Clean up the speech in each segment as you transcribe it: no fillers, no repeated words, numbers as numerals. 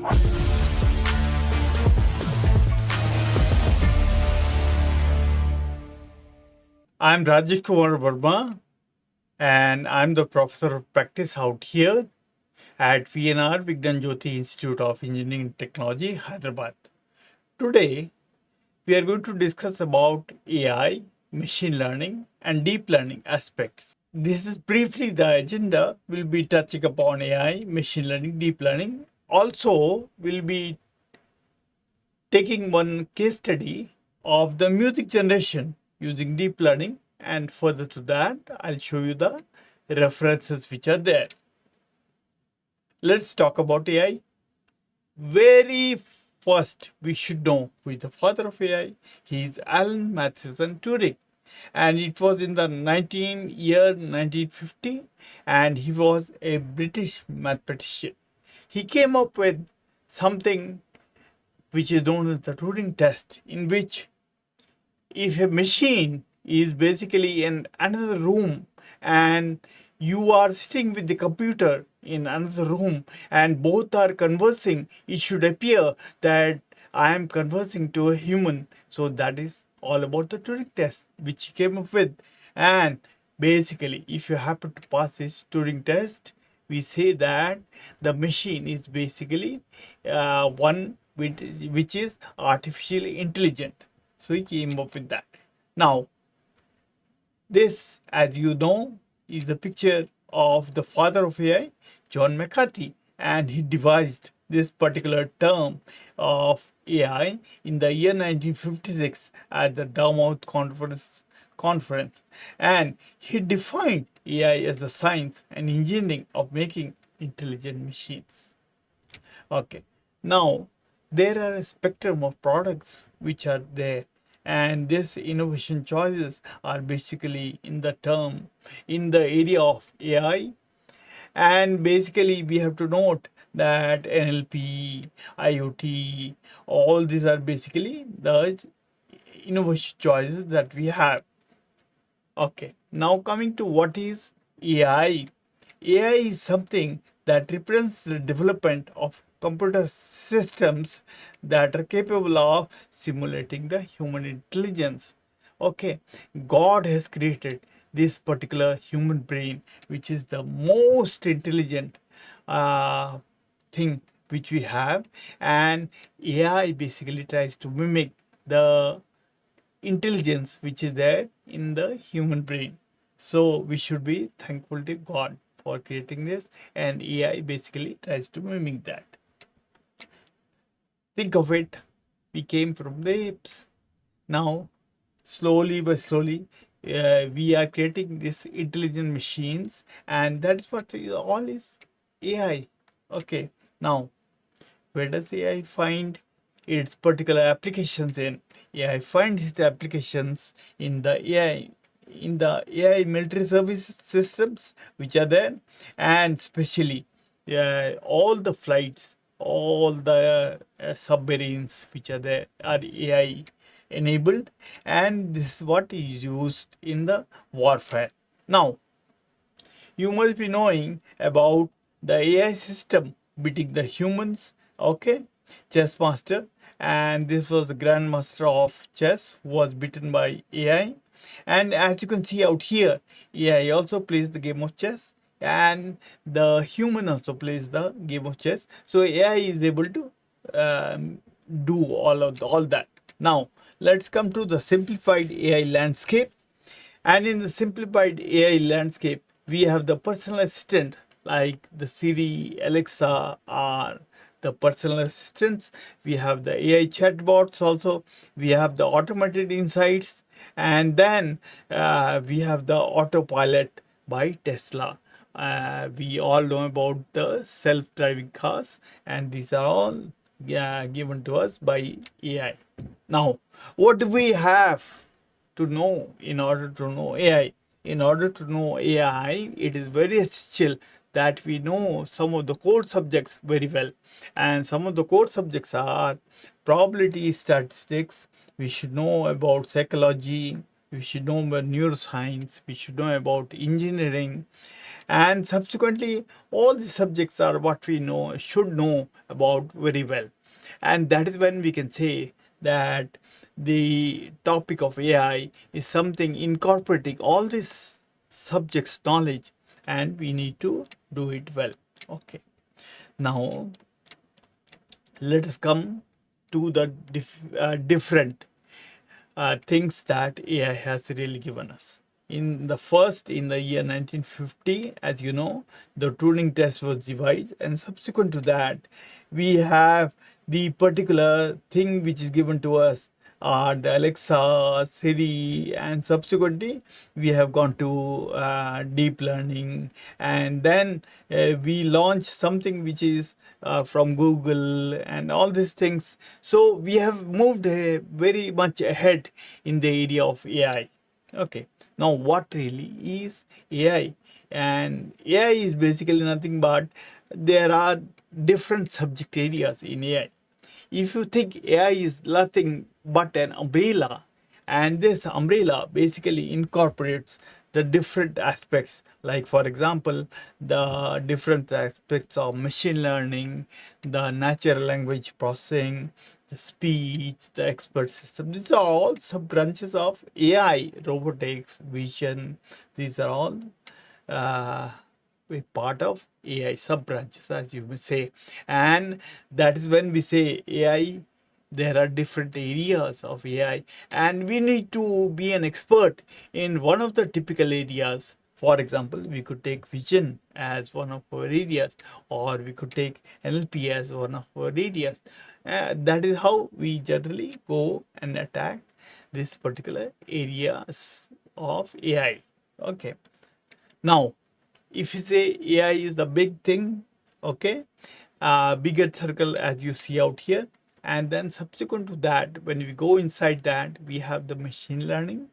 I'm Rajesh Kumar Verma, and I'm the professor of practice out here at VNR JYOTHI Institute of Engineering and Technology, Hyderabad. Today, we are going to discuss about AI, machine learning, and deep learning aspects. This is briefly the agenda. We'll be touching upon AI, machine learning, deep learning. Also, we'll be taking one case study of the music generation using deep learning, and further to that I'll show you the references which are there. Let's talk about AI. Very first we should know who is the father of AI. He is Alan Matheson Turing, and it was in the 1950, and he was a British mathematician. He came up with something which is known as the Turing test, in which if a machine is basically in another room and you are sitting with the computer in another room and both are conversing, it should appear that I am conversing to a human. So that is all about the Turing test which he came up with. And basically, if you happen to pass this Turing test, we say that the machine is basically one which is artificially intelligent. So he came up with that. Now, this, as you know, is the picture of the father of AI, John McCarthy, and he devised this particular term of AI in the year 1956 at the Dartmouth conference, and he defined AI as the science and engineering of making intelligent machines. Okay, now there are a spectrum of products which are there, and these innovation choices are basically in the area of AI. And basically we have to note that NLP, IoT, all these are basically the innovation choices that we have. Okay, now coming to what is AI. AI is something that represents the development of computer systems that are capable of simulating the human intelligence. Okay, God has created this particular human brain, which is the most intelligent thing which we have, and AI basically tries to mimic the intelligence which is there in the human brain. So we should be thankful to God for creating this, and AI basically tries to mimic that. Think of it, we came from the apes. Now, slowly but slowly, we are creating these intelligent machines, and that's what all is AI. Okay, now where does AI find its particular applications in? AI finds its applications in the AI military service systems which are there, and especially all the flights, all the submarines which are there are AI enabled, and this is what is used in the warfare. Now, you must be knowing about the AI system beating the humans. Okay, chess master, and this was the grandmaster of chess who was beaten by AI. And as you can see out here, AI also plays the game of chess, and the human also plays the game of chess. So AI is able to do all that. Now let's come to the simplified AI landscape. And in the simplified AI landscape, we have the personal assistant like the Siri, Alexa, or the personal assistants. We have the AI chatbots also. We have the automated insights. And then we have the autopilot by Tesla. We all know about the self-driving cars, and these are all given to us by AI. Now, what do we have to know in order to know AI? In order to know AI, it is very essential that we know some of the core subjects very well. And some of the core subjects are probability statistics. We should know about psychology, we should know about neuroscience, we should know about engineering, and subsequently all the subjects are what we know should know about very well. And that is when we can say that the topic of AI is something incorporating all these subjects knowledge, and we need to do it well. Okay, now let us come to the different things that AI has really given us. In the year 1950, as you know, the Turing test was devised, and subsequent to that, we have the particular thing which is given to us are the Alexa, Siri, and subsequently we have gone to deep learning, and then we launched something which is from Google and all these things. So we have moved very much ahead in the area of AI. Okay, now what really is AI? And AI is basically nothing but there are different subject areas in AI. If you think AI is nothing but an umbrella, and this umbrella basically incorporates the different aspects, like for example the different aspects of machine learning, the natural language processing, the speech, the expert system. These are all sub branches of AI, robotics, vision. These are all uh, a part of AI sub branches, as you may say. And that is when we say AI, there are different areas of AI, and we need to be an expert in one of the typical areas. For example, we could take vision as one of our areas, or we could take NLP as one of our areas. That is how we generally go and attack this particular areas of AI. Okay. Now, if you say AI is the big thing, okay, bigger circle as you see out here, and then subsequent to that, when we go inside that, we have the machine learning,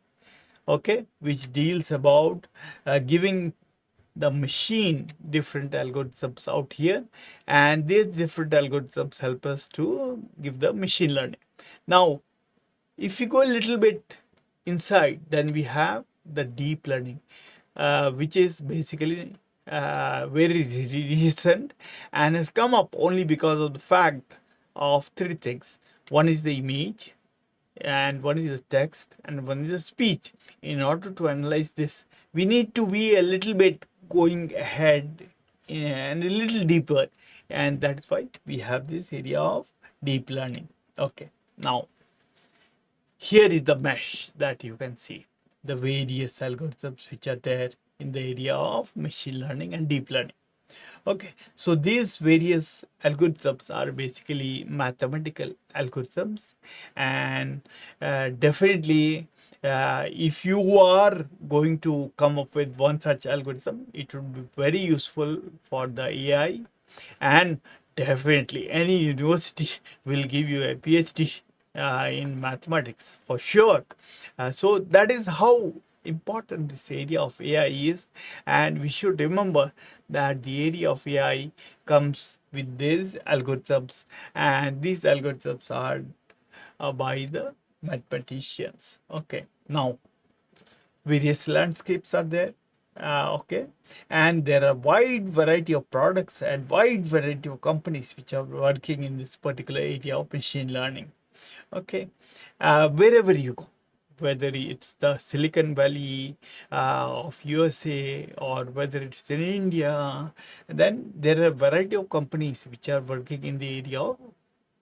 okay, which deals about giving the machine different algorithms out here, and these different algorithms help us to give the machine learning. Now, if we go a little bit inside, then we have the deep learning, which is basically very recent and has come up only because of the fact of three things. One is the image, and one is the text, and one is the speech. In order to analyze this, we need to be a little bit going ahead and a little deeper, and that is why we have this area of deep learning. Okay, now here is the mesh that you can see, the various algorithms which are there in the area of machine learning and deep learning. Okay, so these various algorithms are basically mathematical algorithms, and definitely if you are going to come up with one such algorithm, it would be very useful for the AI, and definitely any university will give you a PhD in mathematics for sure. So that is how important this area of AI is, and we should remember that the area of AI comes with these algorithms, and these algorithms are by the mathematicians. Okay, now various landscapes are there. Okay, and there are wide variety of products and wide variety of companies which are working in this particular area of machine learning. Okay, wherever you go, whether it's the Silicon Valley of USA, or whether it's in India, then there are a variety of companies which are working in the area of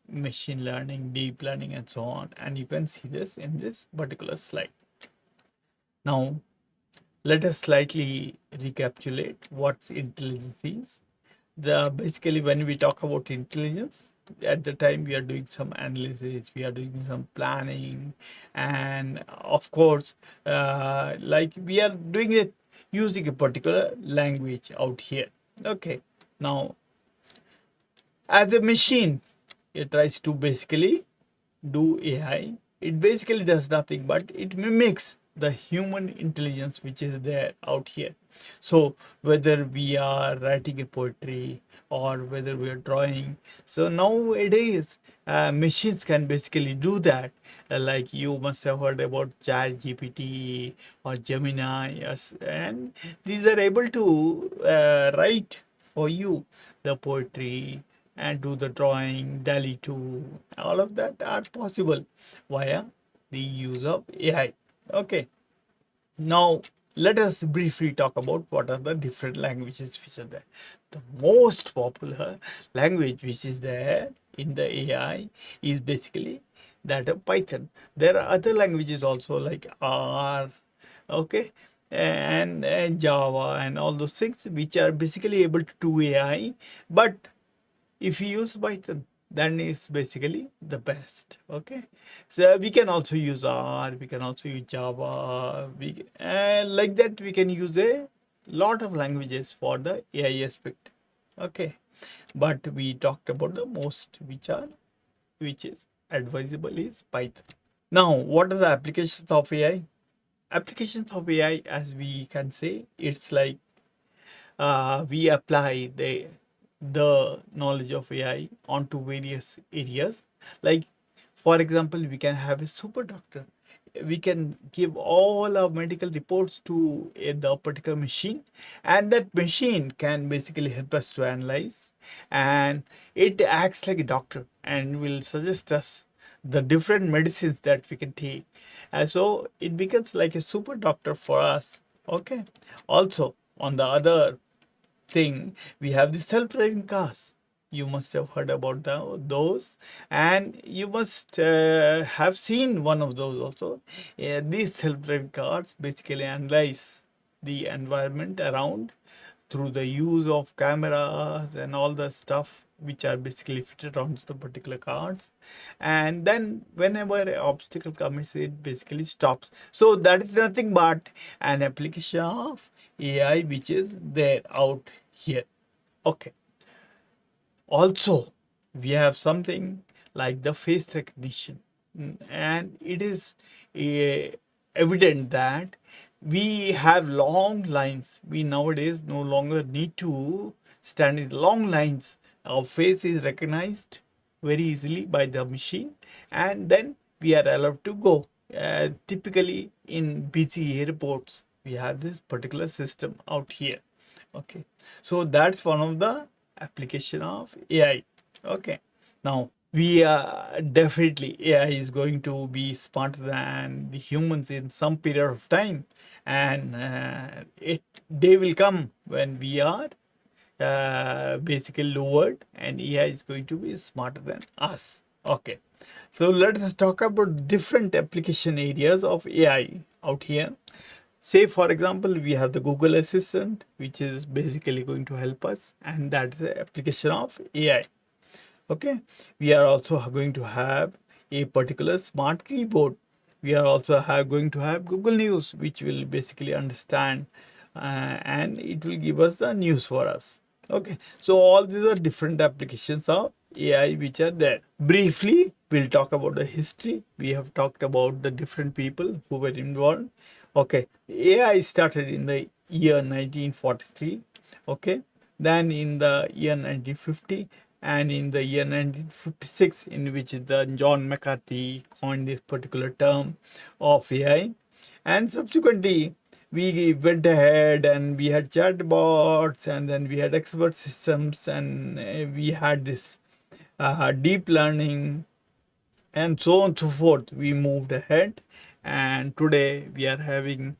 machine learning, deep learning, and so on, and you can see this in this particular slide. Now let us slightly recapitulate what intelligence is. Basically, when we talk about intelligence, at the time we are doing some analysis, we are doing some planning, and of course, like we are doing it using a particular language out here. Okay, now as a machine, it tries to basically do AI. It basically does nothing but it mimics the human intelligence which is there out here. So whether we are writing a poetry or whether we are drawing, so nowadays machines can basically do that. Like you must have heard about Chat GPT or Gemini, yes, and these are able to write for you the poetry and do the drawing, Dali 2, all of that are possible via the use of AI. Okay, now let us briefly talk about what are the different languages which are there. The most popular language which is there in the AI is basically that of Python. There are other languages also like R, okay, and Java and all those things which are basically able to do AI, but if you use Python, then it's basically the best. Okay, so we can also use R, we can also use Java, like that we can use a lot of languages for the AI aspect. Okay, but we talked about the most which is advisable is Python. Now what are the applications of AI? Applications of AI, as we can say, it's like we apply the knowledge of AI onto various areas. Like, for example, we can have a super doctor. We can give all our medical reports to the particular machine, and that machine can basically help us to analyze, and it acts like a doctor and will suggest us the different medicines that we can take. And so it becomes like a super doctor for us. Okay. Also, on the other thing, we have the self-driving cars. You must have heard about those, and you must have seen one of those also. These self-driving cars basically analyze the environment around through the use of cameras and all the stuff which are basically fitted onto the particular cars, and then whenever an obstacle comes it basically stops. So that is nothing but an application of AI which is there out here. Okay, also we have something like the face recognition. And it is evident that we have long lines. We nowadays no longer need to stand in long lines. Our face is recognized very easily by the machine, and then we are allowed to go. Typically in busy airports we have this particular system out here. Okay, so that's one of the application of AI. Okay, now we definitely AI is going to be smarter than the humans in some period of time, and it day will come when we are basically lowered and AI is going to be smarter than us. Okay, so let us talk about different application areas of AI out here. Say, for example, we have the Google Assistant, which is basically going to help us, and that's the application of AI. Okay, we are also going to have a particular smart keyboard. We are also going to have Google News, which will basically understand and it will give us the news for us. Okay, so all these are different applications of AI which are there. Briefly, we'll talk about the history. We have talked about the different people who were involved. Okay, AI started in the year 1943. Okay, then in the year 1950, and in the year 1956, in which the John McCarthy coined this particular term of AI. And subsequently we went ahead and we had chatbots, and then we had expert systems, and we had this deep learning, and so on and so forth. We moved ahead, and today we are having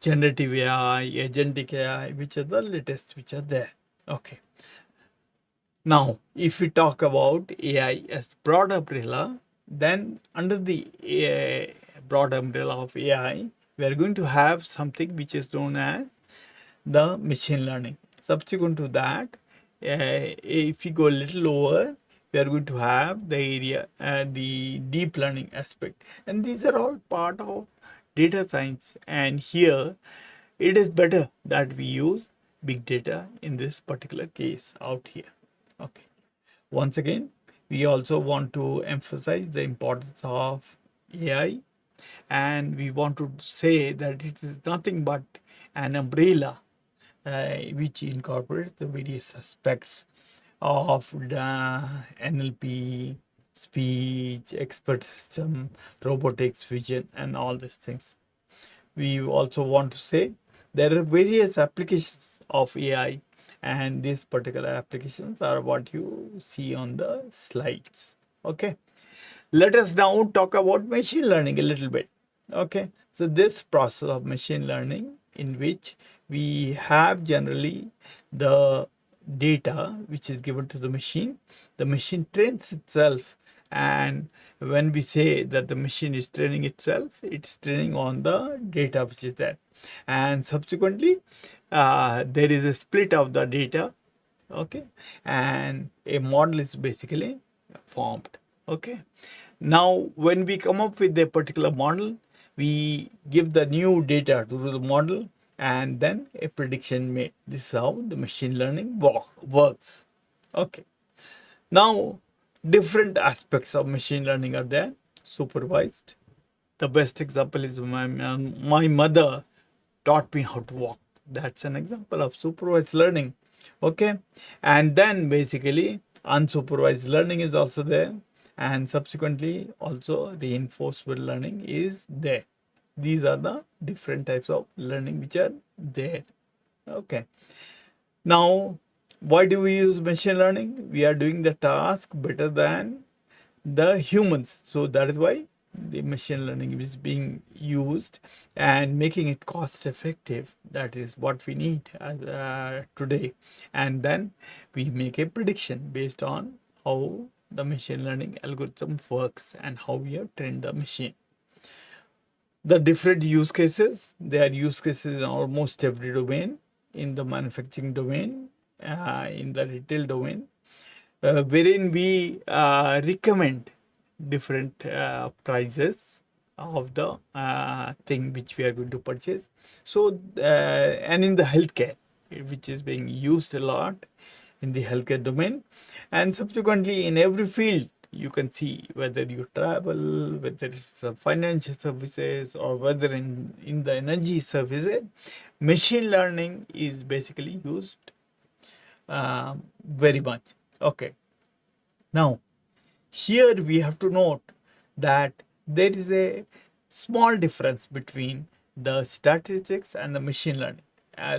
generative AI, agentic AI, which are the latest which are there. Okay, now if we talk about AI as broad umbrella, then under the broad umbrella of AI, we are going to have something which is known as the machine learning. Subsequent to that, if we go a little lower, we are going to have the area, the deep learning aspect, and these are all part of data science. And here, it is better that we use big data in this particular case out here. Okay. Once again, we also want to emphasize the importance of AI and we want to say that it is nothing but an umbrella which incorporates the various aspects of the NLP, speech, expert system, robotics, vision, and all these things. We also want to say there are various applications of AI, and these particular applications are what you see on the slides. Okay, let us now talk about machine learning a little bit. Okay, so this process of machine learning, in which we have generally the data which is given to the machine trains itself, and when we say that the machine is training itself, it's training on the data which is there, and subsequently there is a split of the data. Okay, and a model is basically formed. Okay, now when we come up with a particular model, we give the new data to the model and then a prediction made. This is how the machine learning works. Okay, now different aspects of machine learning are there. Supervised, the best example is my mother taught me how to walk. That's an example of supervised learning. Okay, and then basically unsupervised learning is also there, and subsequently also reinforceable learning is there. These are the different types of learning which are there. Okay, now why do we use machine learning? We are doing the task better than the humans, so that is why the machine learning is being used and making it cost effective. That is what we need as, today, and then we make a prediction based on how the machine learning algorithm works and how we have trained the machine. The different use cases, there are use cases in almost every domain, in the manufacturing domain, in the retail domain, wherein we recommend different prices of the thing which we are going to purchase. So and in the healthcare, which is being used a lot in the healthcare domain, and subsequently in every field, you can see whether you travel, whether it's financial services, or whether in the energy services, machine learning is basically used very much. Okay, now here we have to note that there is a small difference between the statistics and the machine learning.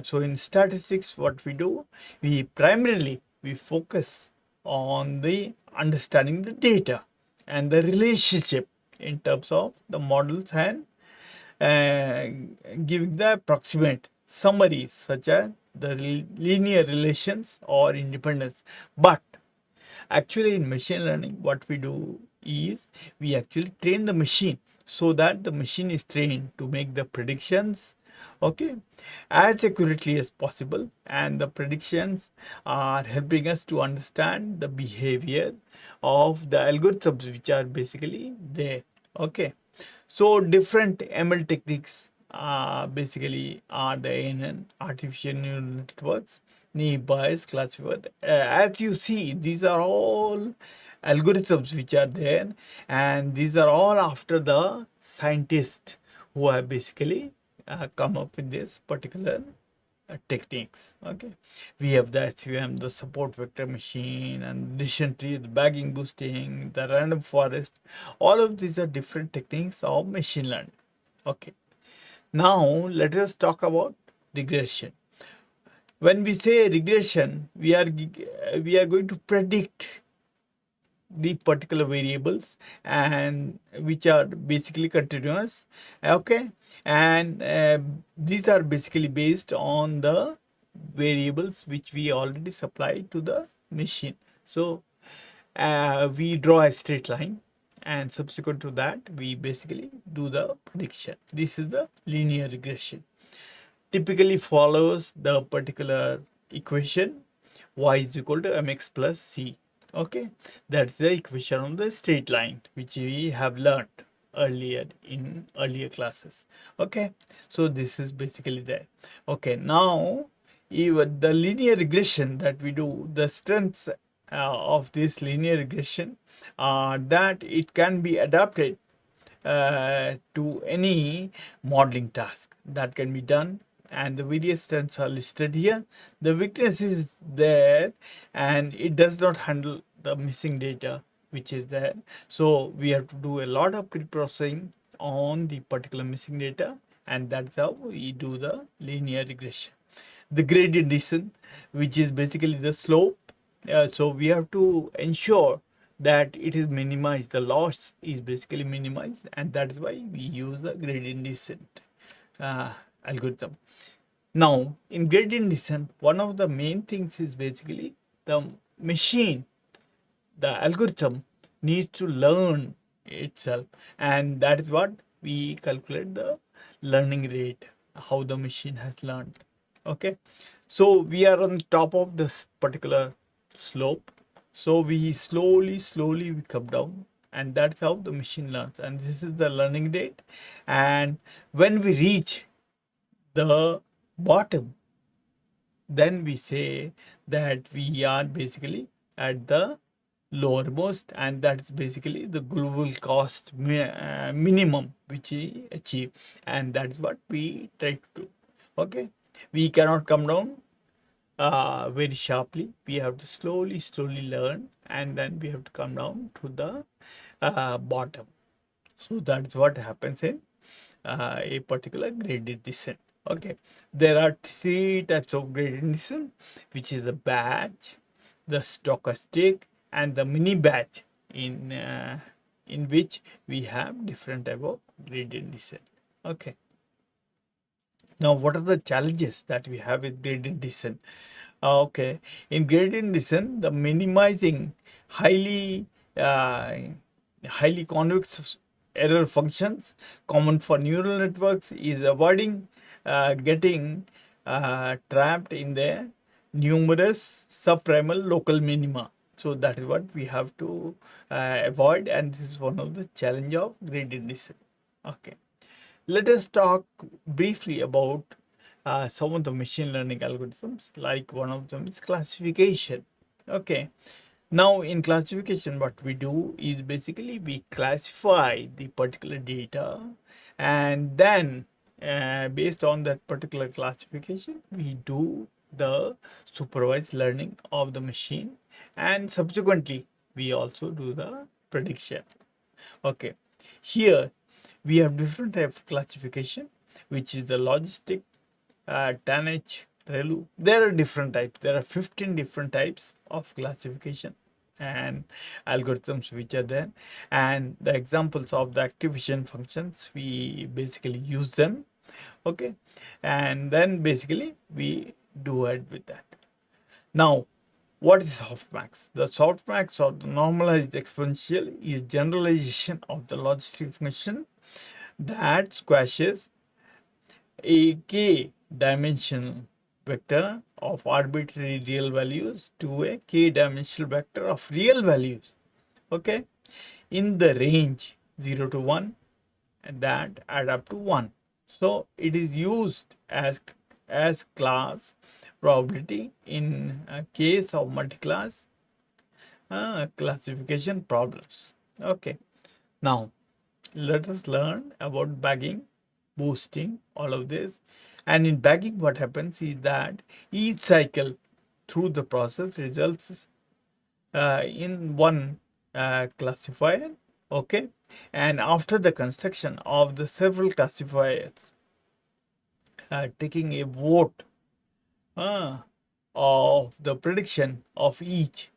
So in statistics, what we do, we primarily we focus on the understanding the data and the relationship in terms of the models, and giving the approximate summaries such as the linear relations or independence. But actually in machine learning, what we do is we actually train the machine, so that the machine is trained to make the predictions, okay, as accurately as possible, and the predictions are helping us to understand the behavior of the algorithms which are basically there. Okay, so different ML techniques basically are the ANN, artificial neural networks, naive Bayes classifier. As you see, these are all algorithms which are there, and these are all after the scientists who have basically come up with this particular techniques. Okay, we have the SVM, the support vector machine, and decision tree, the bagging boosting, the random forest. All of these are different techniques of machine learning. Okay, now let us talk about regression. When we say regression, we are going to predict the particular variables, and which are basically continuous. Okay, and these are basically based on the variables which we already supplied to the machine. So we draw a straight line, and subsequent to that we basically do the prediction. This is the linear regression, typically follows the particular equation y is equal to mx plus c. Okay, that's the equation on the straight line which we have learned earlier in earlier classes. Okay, so this is basically there. Okay, now even the linear regression that we do, the strengths of this linear regression are that it can be adapted to any modeling task that can be done, and the various strengths are listed here. The weakness is there, and it does not handle the missing data which is there. So we have to do a lot of pre-processing on the particular missing data, and that's how we do the linear regression. The gradient descent, which is basically the slope, so we have to ensure that it is minimized, the loss is basically minimized, and that is why we use the gradient descent algorithm. Now in gradient descent, one of the main things is basically the machine, the algorithm needs to learn itself, and that is what we calculate the learning rate, how the machine has learned. Okay, so we are on top of this particular slope, so we slowly we come down, and that's how the machine learns, and this is the learning rate. And when we reach the bottom, then we say that we are basically at the lowermost, and that's basically the global cost minimum which we achieve, and that's what we try to do. Okay, we cannot come down very sharply. We have to slowly learn, and then we have to come down to the bottom. So that's what happens in a particular gradient descent. Okay, there are three types of gradient descent, which is the batch, the stochastic, and the mini batch, in which we have different type of gradient descent. Okay, now what are the challenges that we have with gradient descent? Okay, in gradient descent, the minimizing highly highly convex error functions common for neural networks is avoiding getting trapped in the numerous subprimal local minima. So that is what we have to avoid, and this is one of the challenge of gradient descent. Okay, let us talk briefly about some of the machine learning algorithms. Like one of them is classification. Okay, now in classification, what we do is basically we classify the particular data, and then based on that particular classification, we do the supervised learning of the machine, and subsequently we also do the prediction. Okay, here we have different type of classification, which is the logistic, tonnage, ReLU. There are different types. There are 15 different types of classification and algorithms which are there, and the examples of the activation functions, we basically use them. Okay, and then basically we do it with that. Now, what is softmax? The softmax, or the normalized exponential, is generalization of the logistic function that squashes a k-dimensional vector of arbitrary real values to a k-dimensional vector of real values, okay, in the range 0 to 1, and that add up to 1. So it is used as class probability in case of multi-class classification problems. Okay, now let us learn about bagging, boosting, all of this. And in bagging, what happens is that each cycle through the process results in one classifier. Okay, and after the construction of the several classifiers, taking a vote of the prediction of each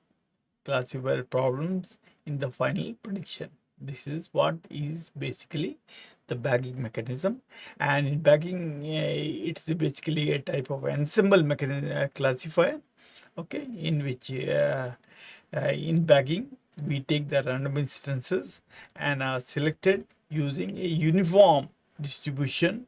classifier problems in the final prediction. This is what is basically the bagging mechanism. And in bagging, it's basically a type of ensemble mechanism classifier. Okay, in which in bagging we take the random instances and are selected using a uniform distribution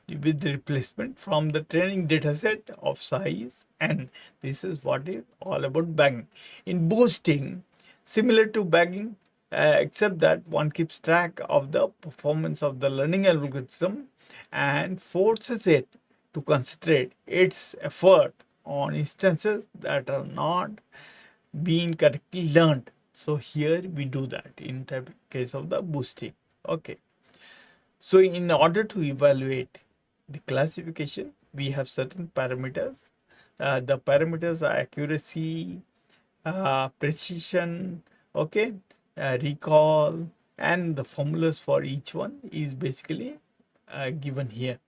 with the replacement from the training dataset of size n. This is what is all about bagging. In boosting, similar to bagging, except that one keeps track of the performance of the learning algorithm and forces it to concentrate its effort on instances that are not being correctly learned. So here we do that in case of the boosting. Okay. So in order to evaluate the classification, we have certain parameters. The parameters are accuracy, precision, okay, recall, and the formulas for each one is basically given here.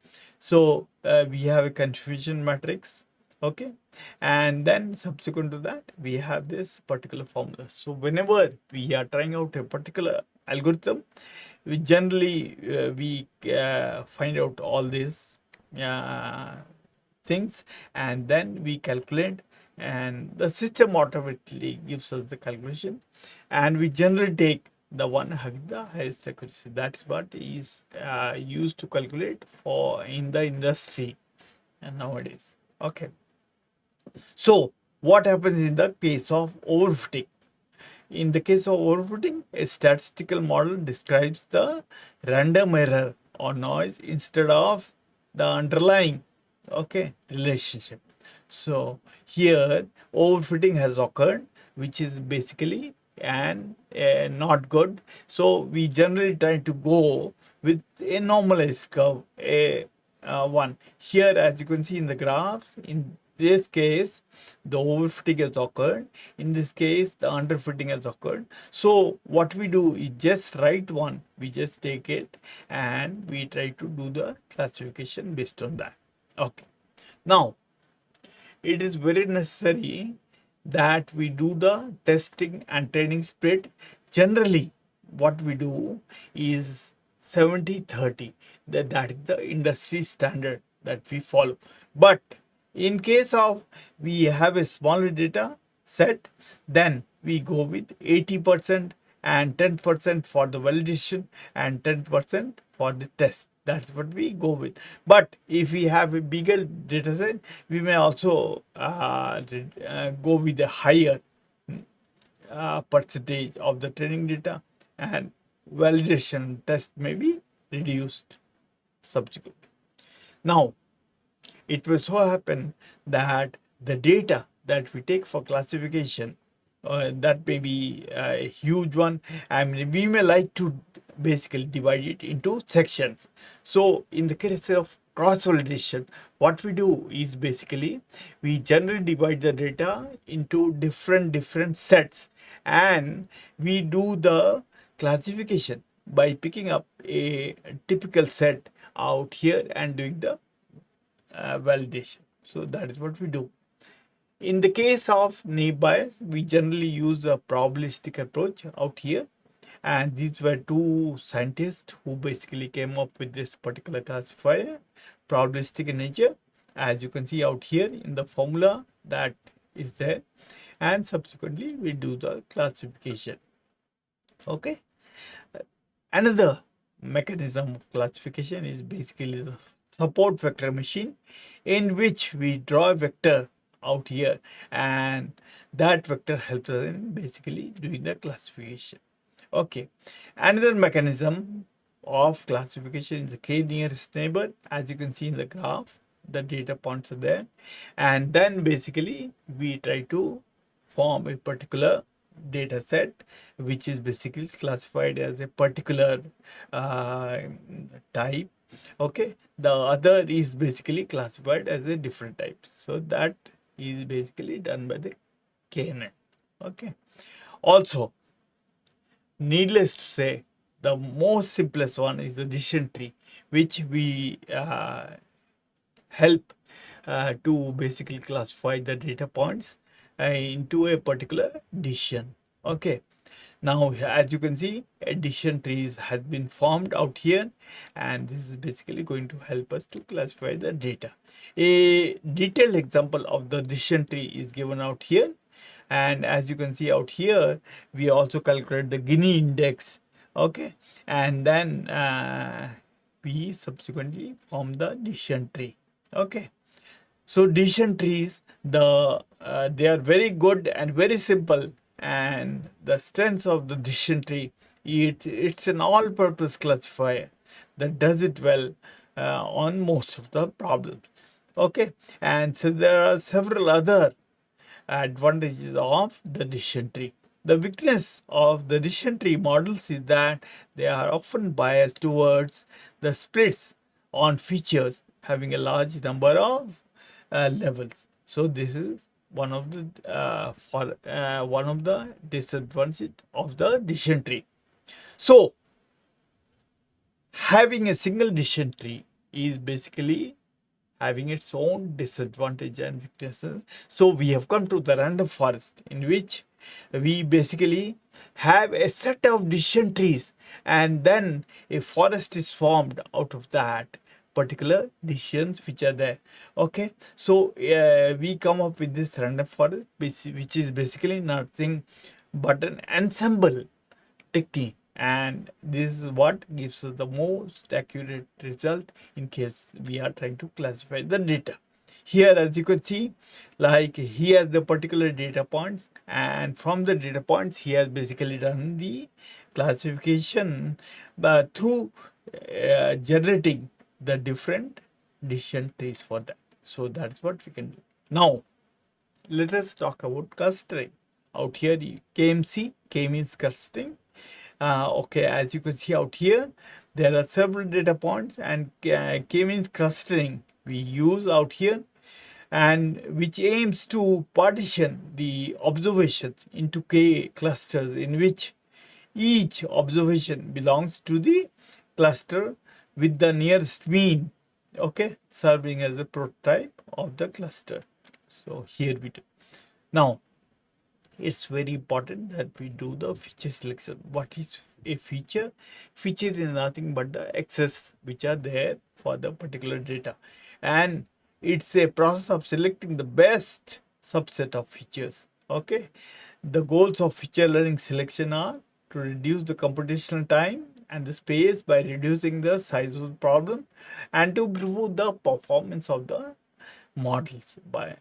So we have a confusion matrix, okay, and then subsequent to that we have this particular formula. So whenever we are trying out a particular algorithm, we generally we find out all these uh, things, and then we calculate, and the system automatically gives us the calculation, and we generally take the one having the highest accuracy. That is what is used to calculate for in the industry and nowadays. Okay, so what happens in the case of overfitting? In the case of overfitting, a statistical model describes the random error or noise instead of the underlying, okay, relationship. So here overfitting has occurred, which is basically and not good. So we generally try to go with a normalized curve, a one. Here, as you can see in the graph, in this case the overfitting has occurred, in this case the underfitting has occurred. So what we do is just write one, we just take it and we try to do the classification based on that. Okay, now it is very necessary that we do the testing and training split. Generally what we do is 70/30, that is the industry standard that we follow. But in case of we have a smaller data set, then we go with 80% and 10% for the validation and 10% for the test. That's what we go with. But if we have a bigger data set, we may also go with a higher percentage of the training data, and validation test may be reduced subsequently. Now, it will so happen that the data that we take for classification, that may be a huge one. I mean, we may like to basically divide it into sections. So in the case of cross validation, what we do is basically we generally divide the data into different sets, and we do the classification by picking up a typical set out here and doing the validation. So that is what we do. In the case of naive Bayes, we generally use a probabilistic approach out here, and these were two scientists who basically came up with this particular classifier, probabilistic in nature, as you can see out here in the formula that is there, and subsequently we do the classification. Okay, another mechanism of classification is basically the support vector machine, in which we draw a vector out here, and that vector helps us in basically doing the classification. Okay, another mechanism of classification is the k nearest neighbor. As you can see in the graph, the data points are there, and then basically we try to form a particular data set which is basically classified as a particular uh, type. Okay, the other is basically classified as a different type. So that is basically done by the KNN. Okay, also needless to say, the most simplest one is the decision tree, which we help to basically classify the data points into a particular decision. Okay, now as you can see, a decision trees has been formed out here, and this is basically going to help us to classify the data. A detailed example of the decision tree is given out here, and as you can see out here, we also calculate the Gini index. Okay, and then we subsequently form the decision tree. Okay, so decision trees, they are very good and very simple, and the strength of the decision tree, it's an all-purpose classifier that does it well on most of the problems. Okay, and so there are several other advantages of the decision tree. The weakness of the decision tree models is that they are often biased towards the splits on features having a large number of levels. So this is one of the disadvantages of the decision tree. So having a single decision tree is basically having its own disadvantage and weaknesses. So we have come to the random forest, in which we basically have a set of decision trees, and then a forest is formed out of that particular decisions which are there. Okay, so we come up with this random forest, which is basically nothing but an ensemble technique, and this is what gives us the most accurate result in case we are trying to classify the data. Here, as you can see, like he has the particular data points, and from the data points he has basically done the classification through generating the different decision trees for that. So that's what we can do. Now let us talk about clustering. Out here, KMC, K means clustering. Okay, as you can see out here, there are several data points, and K means clustering we use out here, and which aims to partition the observations into K clusters, in which each observation belongs to the cluster with the nearest mean, okay, serving as a prototype of the cluster. So here we do. Now it's very important that we do the feature selection. What is a feature? Feature is nothing but the access which are there for the particular data, and it's a process of selecting the best subset of features. Okay, the goals of feature learning selection are to reduce the computational time and the space by reducing the size of the problem, and to improve the performance of the models by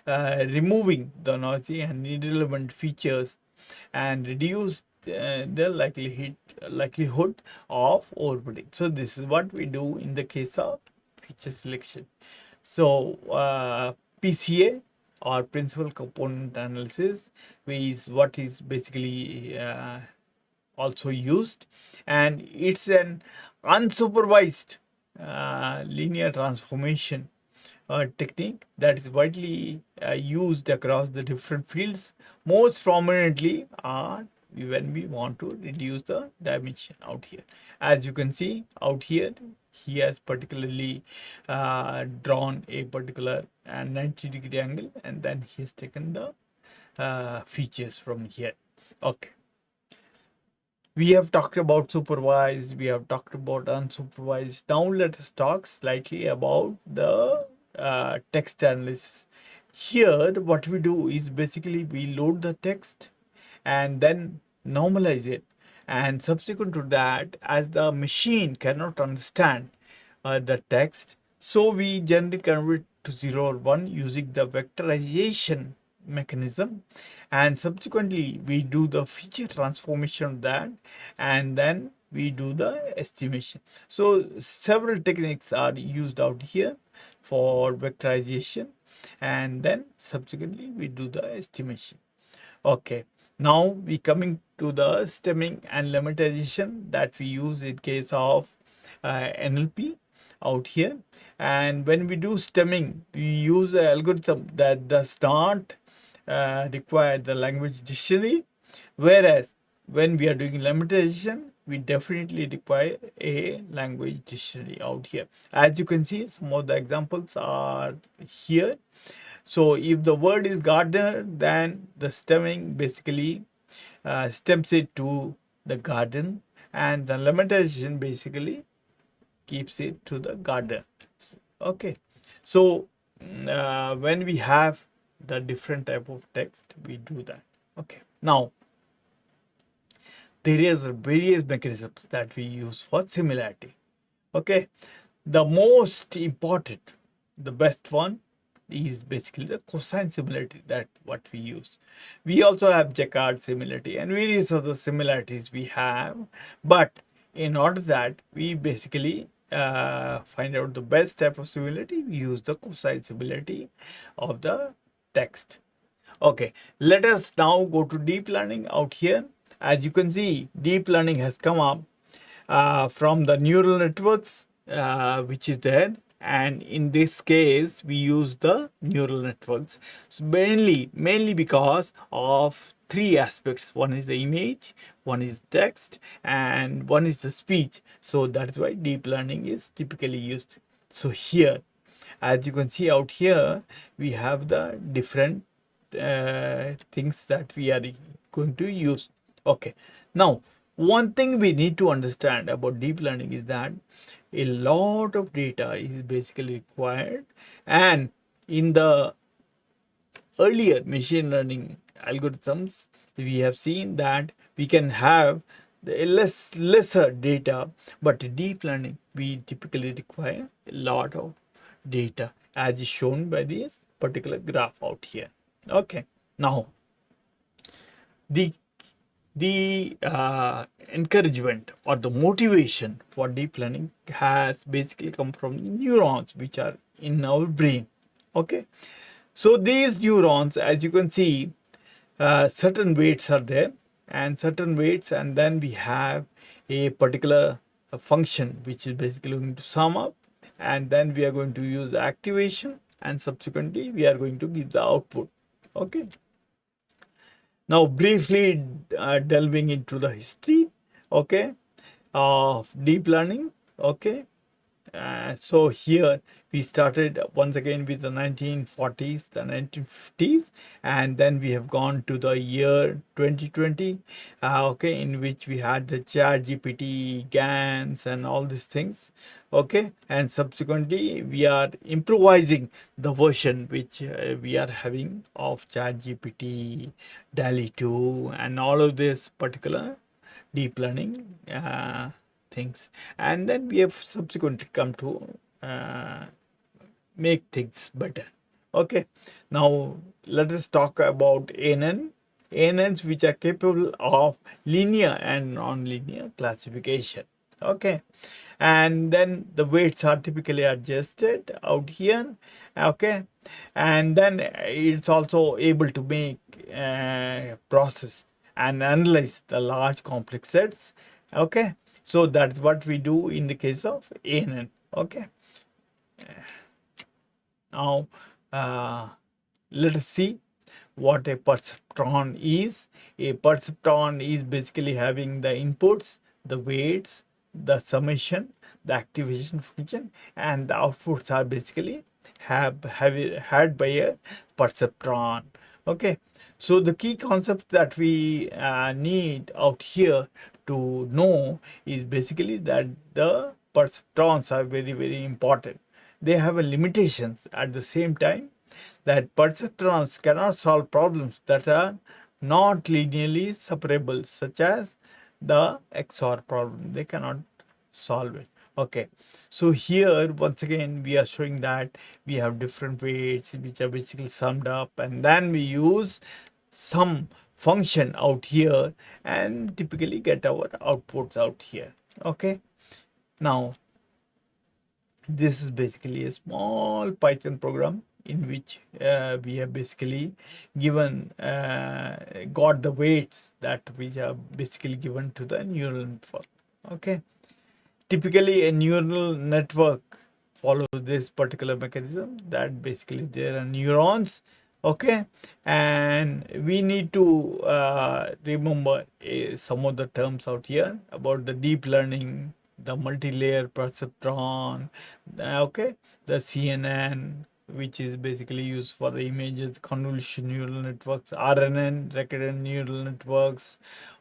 removing the noisy and irrelevant features, and reduce the likelihood of overfitting. So this is what we do in the case of feature selection. So PCA, or principal component analysis, is what is basically also used, and it's an unsupervised linear transformation technique that is widely used across the different fields, most prominently when we want to reduce the dimension. Out here, as you can see out here, he has particularly drawn a particular 90-degree angle, and then he has taken the features from here. Okay, we have talked about supervised, we have talked about unsupervised. Now let us talk slightly about the text analysis. Here what we do is basically we load the text and then normalize it, and subsequent to that, as the machine cannot understand the text, so we generally convert to 0 or 1 using the vectorization mechanism, and subsequently we do the feature transformation of that, and then we do the estimation. So several techniques are used out here for vectorization, and then subsequently we do the estimation. Okay, now we coming to the stemming and lemmatization that we use in case of NLP out here. And when we do stemming, we use an algorithm that does not require the language dictionary, whereas when we are doing lemmatization, we definitely require a language dictionary out here. As you can see, some of the examples are here. So if the word is gardener, then the stemming basically stems it to the garden, and the lemmatization basically keeps it to the garden. Okay, so when we have the different type of text, we do that. Okay, now there is various mechanisms that we use for similarity. Okay, the most important, the best one is basically the cosine similarity, that what we use. We also have Jacquard similarity and various other similarities we have, but in order that we basically find out the best type of similarity, we use the cosine similarity of the text. Okay, let us now go to deep learning out here. As you can see, deep learning has come up from the neural networks which is there, and in this case we use the neural networks, so mainly because of three aspects. One is the image, one is text, and one is the speech. So that's why deep learning is typically used. So here, as you can see out here, we have the different things that we are going to use. Okay, now one thing we need to understand about deep learning is that a lot of data is basically required, and in the earlier machine learning algorithms we have seen that we can have the lesser data, but deep learning we typically require a lot of data, as is shown by this particular graph out here. Okay, now the encouragement or the motivation for deep learning has basically come from neurons which are in our brain. Okay, so these neurons, as you can see, certain weights are there and certain weights, and then we have a particular function which is basically going to sum up, and then we are going to use the activation, and subsequently we are going to give the output. Okay, now briefly delving into the history, okay, of deep learning. Okay, so here we started once again with the 1940s, the 1950s, and then we have gone to the year 2020, okay, in which we had the chat GPT, GANs, and all these things. Okay, and subsequently we are improvising the version which we are having of chat GPT, DALI 2, and all of this particular deep learning things, and then we have subsequently come to make things better. Okay, now let us talk about ANNs which are capable of linear and non-linear classification. Okay, and then the weights are typically adjusted out here. Okay, and then it's also able to make process and analyze the large complex sets. Okay, so that's what we do in the case of ANN. Okay, now let us see what a perceptron is. A perceptron is basically having the inputs, the weights, the summation, the activation function, and the outputs are basically had by a perceptron. Okay, so the key concepts that we need out here to know is basically that the perceptrons are very important. They have a limitations. At the same time, that perceptrons cannot solve problems that are not linearly separable, such as the XOR problem. They cannot solve it. Okay, so here once again we are showing that we have different weights which are basically summed up, and then we use some function out here and typically get our outputs out here. Okay, now this is basically a small Python program in which we have basically given got the weights that we have basically given to the neural network. Okay, typically a neural network follows this particular mechanism, that basically there are neurons. Okay, and we need to remember some of the terms out here about the deep learning, the multi-layer perceptron, okay, the CNN, which is basically used for the images, convolution neural networks, RNN, recurrent neural networks,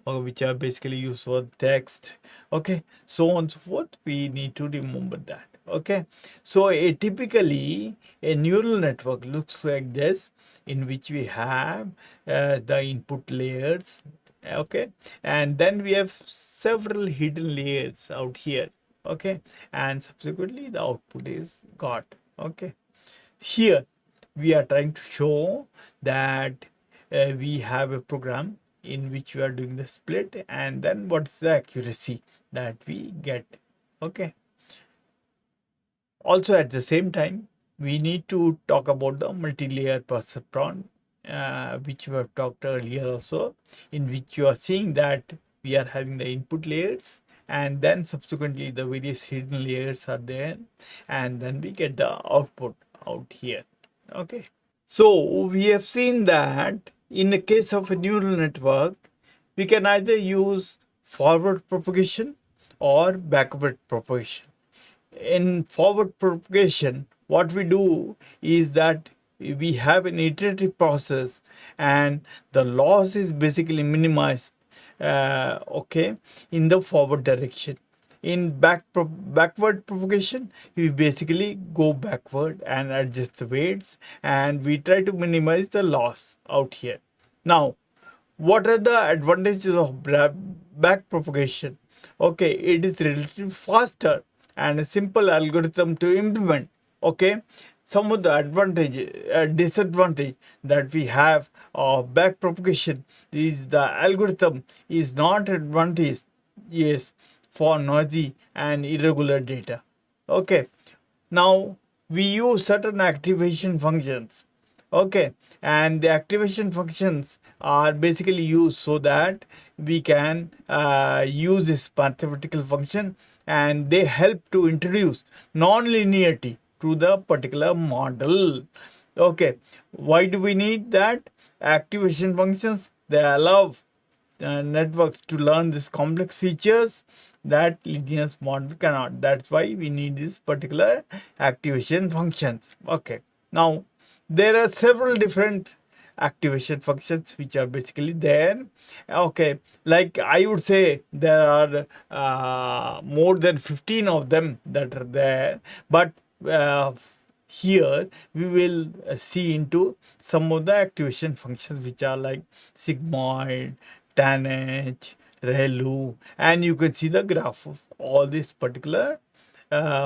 or which are basically used for text. Okay, so on and so forth. We need to remember that. Okay, so typically a neural network looks like this, in which we have the input layers. Okay, and then we have several hidden layers out here. Okay, and subsequently the output is got. Okay, here we are trying to show that we have a program in which we are doing the split, and then what's the accuracy that we get. Okay, also at the same time we need to talk about the multi-layer perceptron which we have talked earlier also, in which you are seeing that we are having the input layers, and then subsequently the various hidden layers are there, and then we get the output out here. Okay. So we have seen that in the case of a neural network, we can either use forward propagation or backward propagation. In forward propagation, what we do is that we have an iterative process and the loss is basically minimized, okay, in the forward direction. In backward propagation, we basically go backward and adjust the weights, and we try to minimize the loss out here. Now, what are the advantages of back propagation? Okay, it is relatively faster and a simple algorithm to implement. Okay, some of the disadvantage that we have of back propagation is the algorithm is not advantage, yes, for noisy and irregular data. Okay, now we use certain activation functions. Okay, and the activation functions are basically used so that we can use this mathematical function, and they help to introduce non-linearity to the particular model. Okay, why do we need that? Activation functions, they allow networks to learn these complex features that linear model cannot. That's why we need this particular activation functions. Okay, now there are several different activation functions which are basically there. Okay, like I would say there are more than 15 of them that are there, but here we will see into some of the activation functions which are like sigmoid, tanh, relu, and you can see the graph of all these particular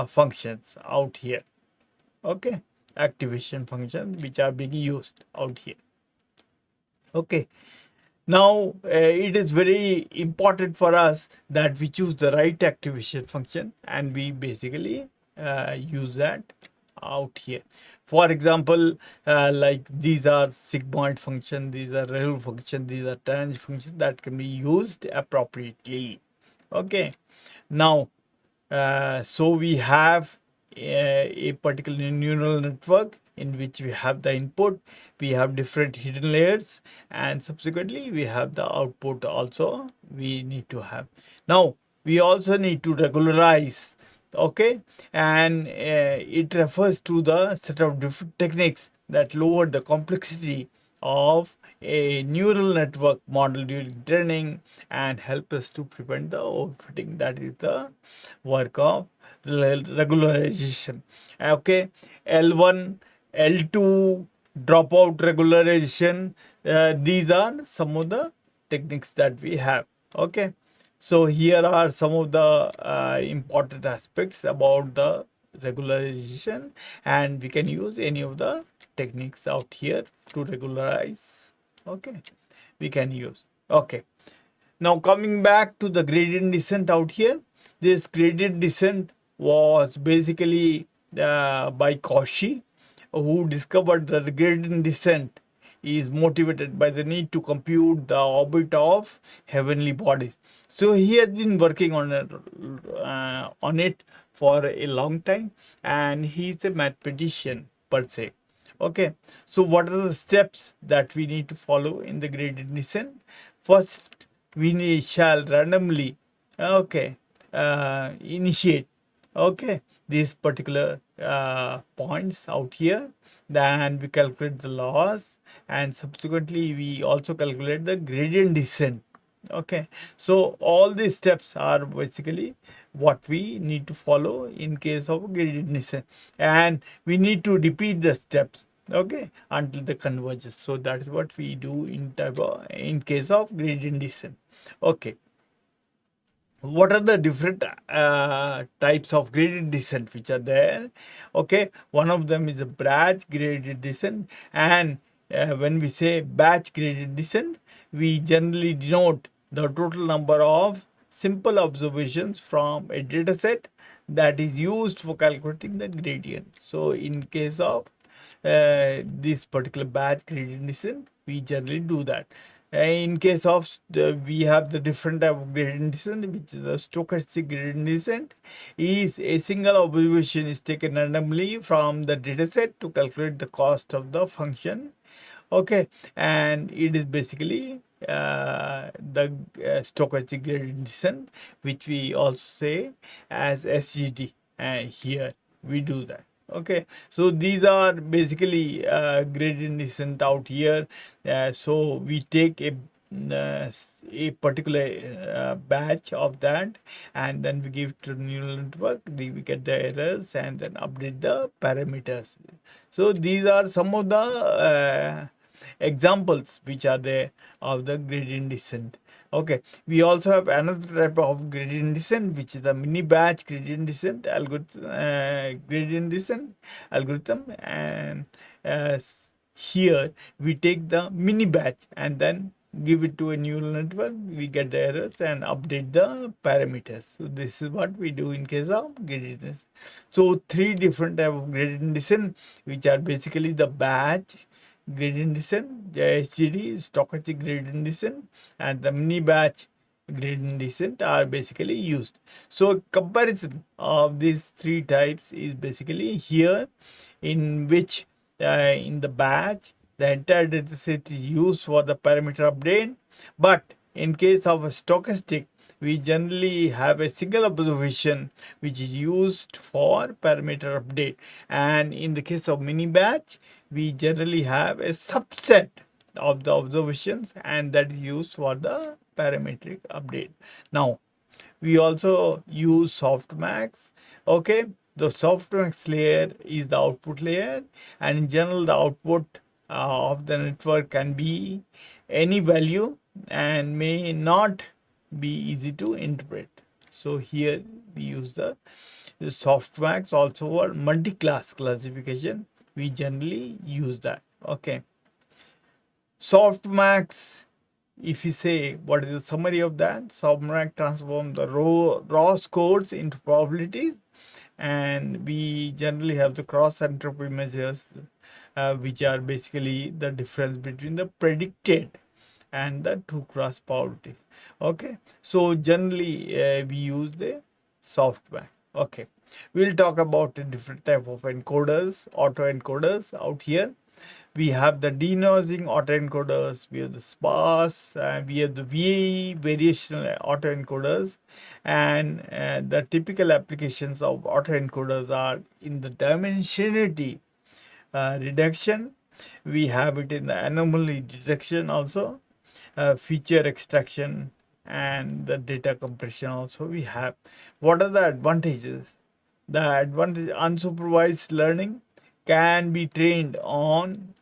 functions out here. Okay, activation functions which are being used out here. Okay, now it is very important for us that we choose the right activation function, and we basically use that out here. For example, like these are sigmoid function, these are rel function, these are tanh functions that can be used appropriately. Okay, now so we have a particular neural network in which we have the input, we have different hidden layers, and subsequently we have the output also we need to have. Now we also need to regularize. Okay, and it refers to the set of different techniques that lower the complexity of a neural network model during training and help us to prevent the overfitting. That is the work of regularization. Okay, L1, L2, dropout regularization, these are some of the techniques that we have. Okay, so here are some of the important aspects about the regularization, and we can use any of the techniques out here to regularize. Okay, we can use. Okay, now coming back to the gradient descent out here, this gradient descent was basically by Cauchy, who discovered that the gradient descent is motivated by the need to compute the orbit of heavenly bodies. So he has been working on it for a long time, and he is a mathematician per se. Okay, so what are the steps that we need to follow in the gradient descent? First, we shall randomly, okay, initiate, okay, these particular points out here. Then we calculate the loss, and subsequently we also calculate the gradient descent. Okay, so all these steps are basically what we need to follow in case of gradient descent, and we need to repeat the steps, okay, until the converges. So that is what we do in case of gradient descent. Okay, what are the different types of gradient descent which are there? Okay, one of them is a batch gradient descent, and when we say batch gradient descent, we generally denote the total number of simple observations from a data set that is used for calculating the gradient. So in case of this particular batch gradient descent, we generally do that. In case of we have the different type of gradient descent, which is a stochastic gradient descent. Is a single observation is taken randomly from the dataset to calculate the cost of the function. Okay, and it is basically the stochastic gradient descent, which we also say as SGD, and here we do that. Okay, so these are basically gradient descent out here. So we take a particular batch of that, and then we give it to neural network. We get the errors and then update the parameters. So these are some of the examples which are there of the gradient descent. Okay, we also have another type of gradient descent, which is the mini batch gradient descent algorithm, and here we take the mini batch and then give it to a neural network. We get the errors and update the parameters. So this is what we do in case of gradient descent. So three different type of gradient descent, which are basically the batch gradient descent, the SGD, stochastic gradient descent, and the mini batch gradient descent are basically used. So comparison of these three types is basically here, in which in the batch the entire dataset is used for the parameter update, but in case of a stochastic, we generally have a single observation which is used for parameter update, and in the case of mini batch, we generally have a subset of the observations, and that is used for the parametric update. Now we also use softmax. Okay, the softmax layer is the output layer, and in general the output of the network can be any value and may not be easy to interpret. So here we use the softmax. Also for multi-class classification, we generally use that. Okay, softmax, if you say what is the summary of that, softmax transform the raw scores into probabilities, and we generally have the cross entropy measures, which are basically the difference between the predicted and the two cross probabilities. Okay, so generally we use the softmax. Okay, we'll talk about a different type of encoders, autoencoders out here. We have the denoising autoencoders, we have the sparse, we have the VAE variational autoencoders, and the typical applications of autoencoders are in the dimensionality reduction. We have it in the anomaly detection also, feature extraction, and the data compression also we have. What are the advantages? The advantage, unsupervised learning can be trained on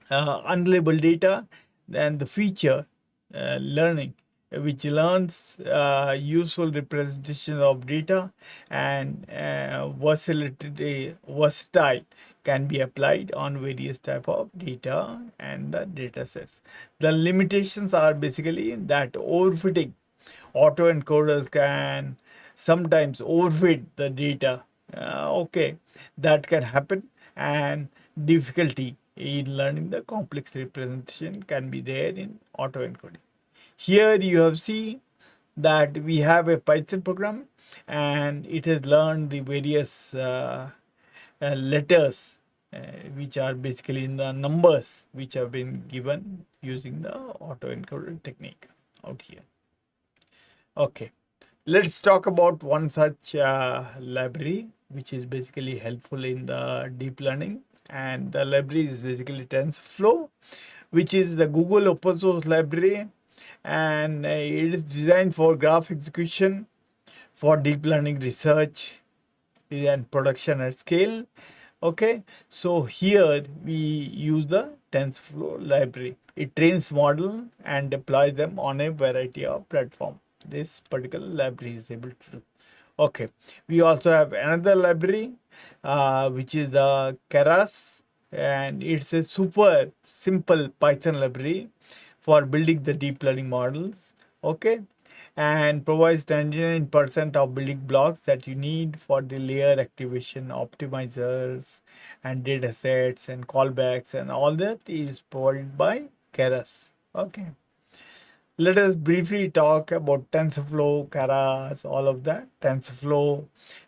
unlabeled data, and the feature learning, which learns useful representation of data, and versatile can be applied on various type of data and the data sets. The limitations are basically that overfitting. Autoencoders can sometimes overfit the data. Okay, that can happen, and difficulty in learning the complex representation can be there in autoencoding. Here you have seen that we have a Python program, and it has learned the various letters, which are basically in the numbers which have been given using the autoencoder technique out here. Okay, let's talk about one such library which is basically helpful in the deep learning, and the library is basically TensorFlow, which is the Google open source library, and it is designed for graph execution, for deep learning research and production at scale. Okay, so here we use the TensorFlow library. It trains model and deploys them on a variety of platforms. This particular library is able to do. Okay, we also have another library which is the Keras, and it's a super simple Python library for building the deep learning models. Okay, and provides 99% of building blocks that you need for the layer activation, optimizers, and data sets and callbacks, and all that is provided by Keras. Okay. Let us briefly talk about TensorFlow, Keras, all of that. TensorFlow,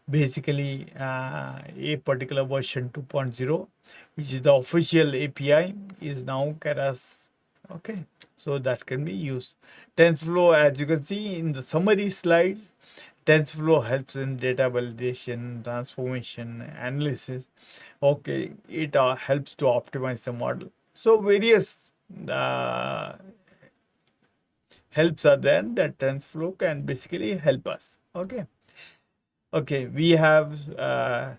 basically a particular version 2.0, which is the official API, is now Keras. Okay, so that can be used. TensorFlow, as you can see in the summary slides, TensorFlow helps in data validation, transformation, analysis. Okay, it helps to optimize the model. So various uh, helps are there that TensorFlow can basically help us. Okay. Okay, we have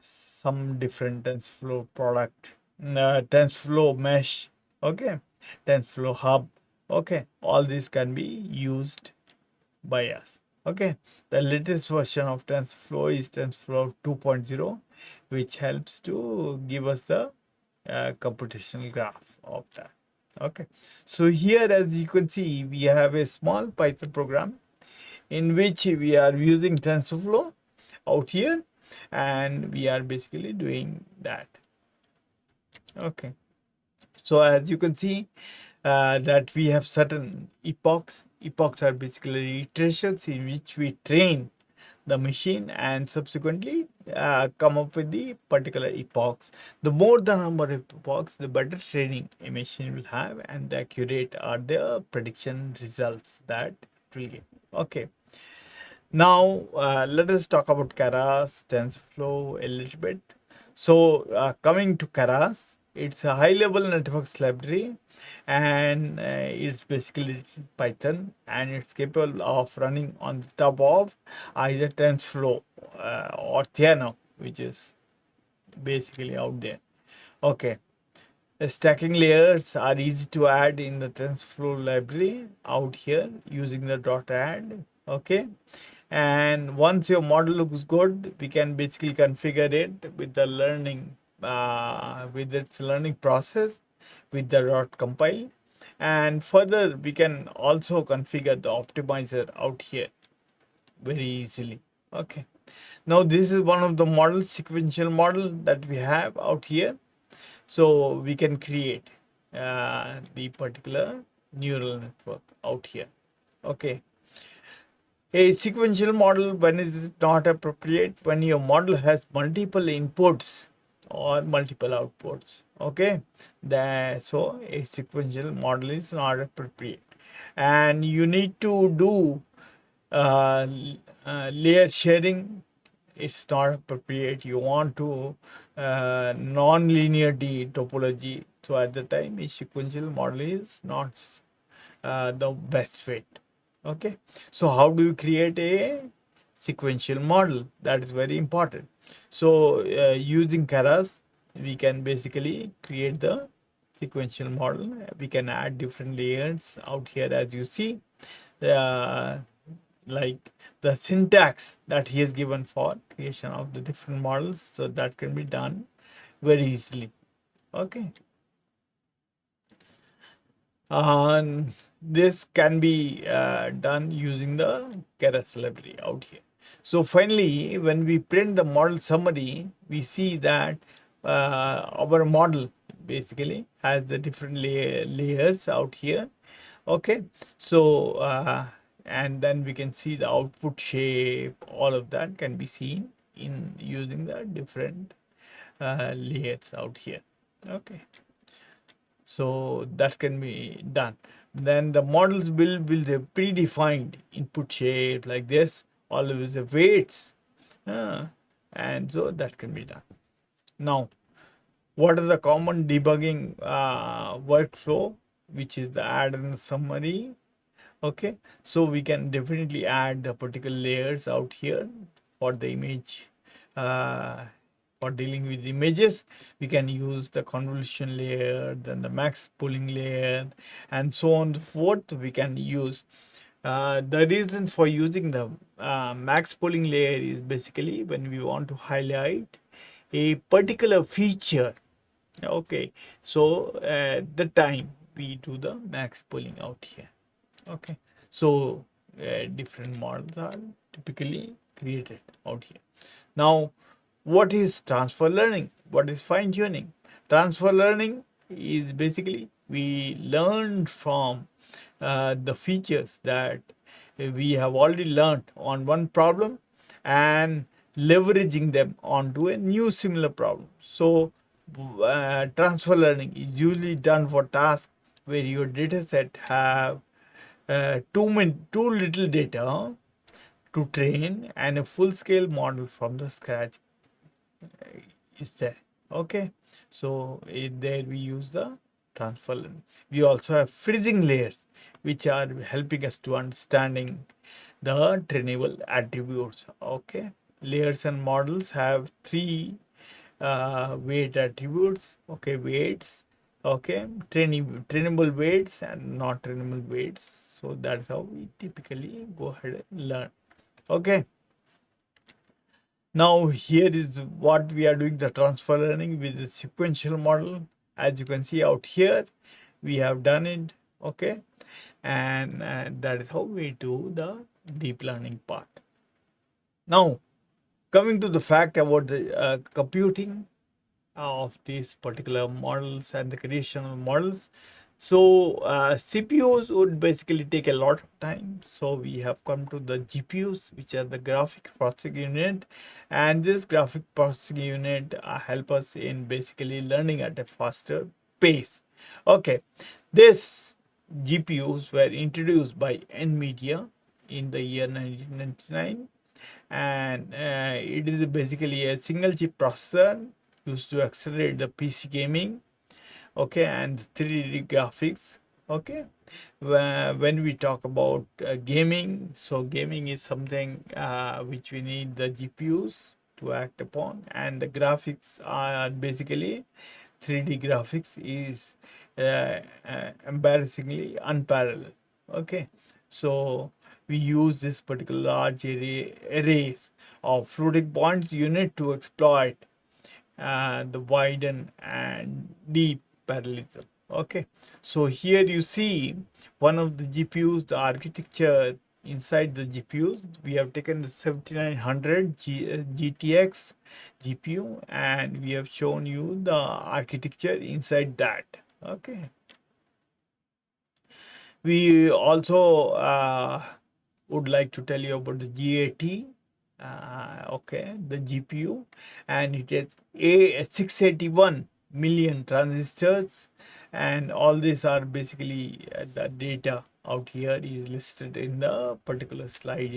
some different TensorFlow product, TensorFlow Mesh, okay, TensorFlow Hub, okay, all these can be used by us. Okay, the latest version of TensorFlow is TensorFlow 2.0, which helps to give us the computational graph of that. Okay, so here, as you can see, we have a small Python program in which we are using TensorFlow out here, and we are basically doing that. Okay, so as you can see that we have certain epochs are basically iterations in which we train the machine and subsequently come up with the particular epochs. The more the number of epochs, the better training a machine will have, and the accurate are the prediction results that it will give. Okay, now let us talk about Keras, TensorFlow a little bit. So coming to Keras, it's a high-level networks library, and it's basically Python, and it's capable of running on the top of either TensorFlow or Theano, which is basically out there. Okay. Stacking layers are easy to add in the TensorFlow library out here using the .add. Okay, and once your model looks good, we can basically configure it with the learning with its learning process with the .compile, and further we can also configure the optimizer out here very easily. Okay, now this is one of the models, sequential model, that we have out here. So we can create the particular neural network out here. Okay, a sequential model, when is it not appropriate? When your model has multiple inputs or multiple outputs. Okay, so a sequential model is not appropriate, and you need to do uh, layer sharing. It's not appropriate. You want to non-linearity topology. So at the time, a sequential model is not the best fit. Okay, so how do you create a sequential model? That is very important. So using Keras, we can basically create the sequential model. We can add different layers out here, as you see, uh, like the syntax that he has given for creation of the different models, so that can be done very easily. Okay, and this can be done using the Keras library out here. So finally, when we print the model summary, we see that our model basically has the different layers out here. Okay, so and then we can see the output shape, all of that can be seen in using the different layers out here. Okay, so that can be done. Then the models will the predefined input shape like this, always the weights, and so that can be done. Now, what is the common debugging workflow, which is the add and summary? Okay, so we can definitely add the particular layers out here for the image. For dealing with images, we can use the convolution layer, then the max pooling layer, and so on and so forth. We can use the reason for using the max pooling layer is basically when we want to highlight a particular feature. Okay, so at the time we do the max pooling out here. Okay, so different models are typically created out here. Now, what is transfer learning? What is fine tuning? Transfer learning is basically we learn from the features that we have already learned on one problem and leveraging them onto a new similar problem. So, transfer learning is usually done for tasks where your data set have too little data to train and a full scale model from the scratch is there. Okay, so there we use the transfer learning. We also have freezing layers which are helping us to understanding the trainable attributes. Okay, layers and models have three weight attributes. Okay, weights. Okay, trainable weights and not trainable weights. So that's how we typically go ahead and learn. Okay, now here is what we are doing, the transfer learning with the sequential model. As you can see out here, we have done it. Okay, and that is how we do the deep learning part. Now coming to the fact about the computing of these particular models and the creation of models. So CPUs would basically take a lot of time. So we have come to the GPUs, which are the graphic processing unit, and this graphic processing unit help us in basically learning at a faster pace. Okay, this GPUs were introduced by NVIDIA in the year 1999, and it is basically a single chip processor used to accelerate the PC gaming. Okay, and 3D graphics. Okay, when we talk about gaming, so gaming is something which we need the GPUs to act upon, and the graphics are basically 3D graphics is embarrassingly unparalleled. Okay, so we use this particular large arrays of floating points unit to exploit the widen and deep parallelism. Okay, so here you see one of the GPUs, the architecture inside the GPUs. We have taken the 7900 GTX GPU and we have shown you the architecture inside that. Okay, we also would like to tell you about the GAT. Okay, the GPU, and it has a 681 million transistors, and all these are basically the data out here is listed in the particular slide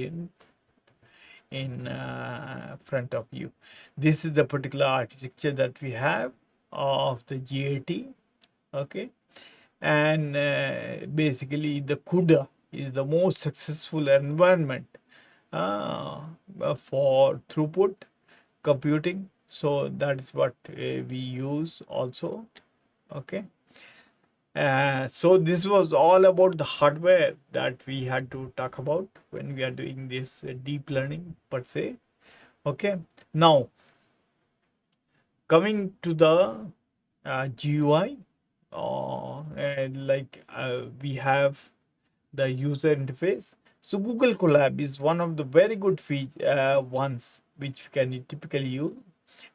in front of you. This is the particular architecture that we have of the GAT. Okay, and basically the CUDA is the most successful environment for throughput computing. So that is what we use also. Okay, so this was all about the hardware that we had to talk about when we are doing this deep learning per se. Okay, now coming to the GUI, we have the user interface. So Google Colab is one of the very good ones which can typically use,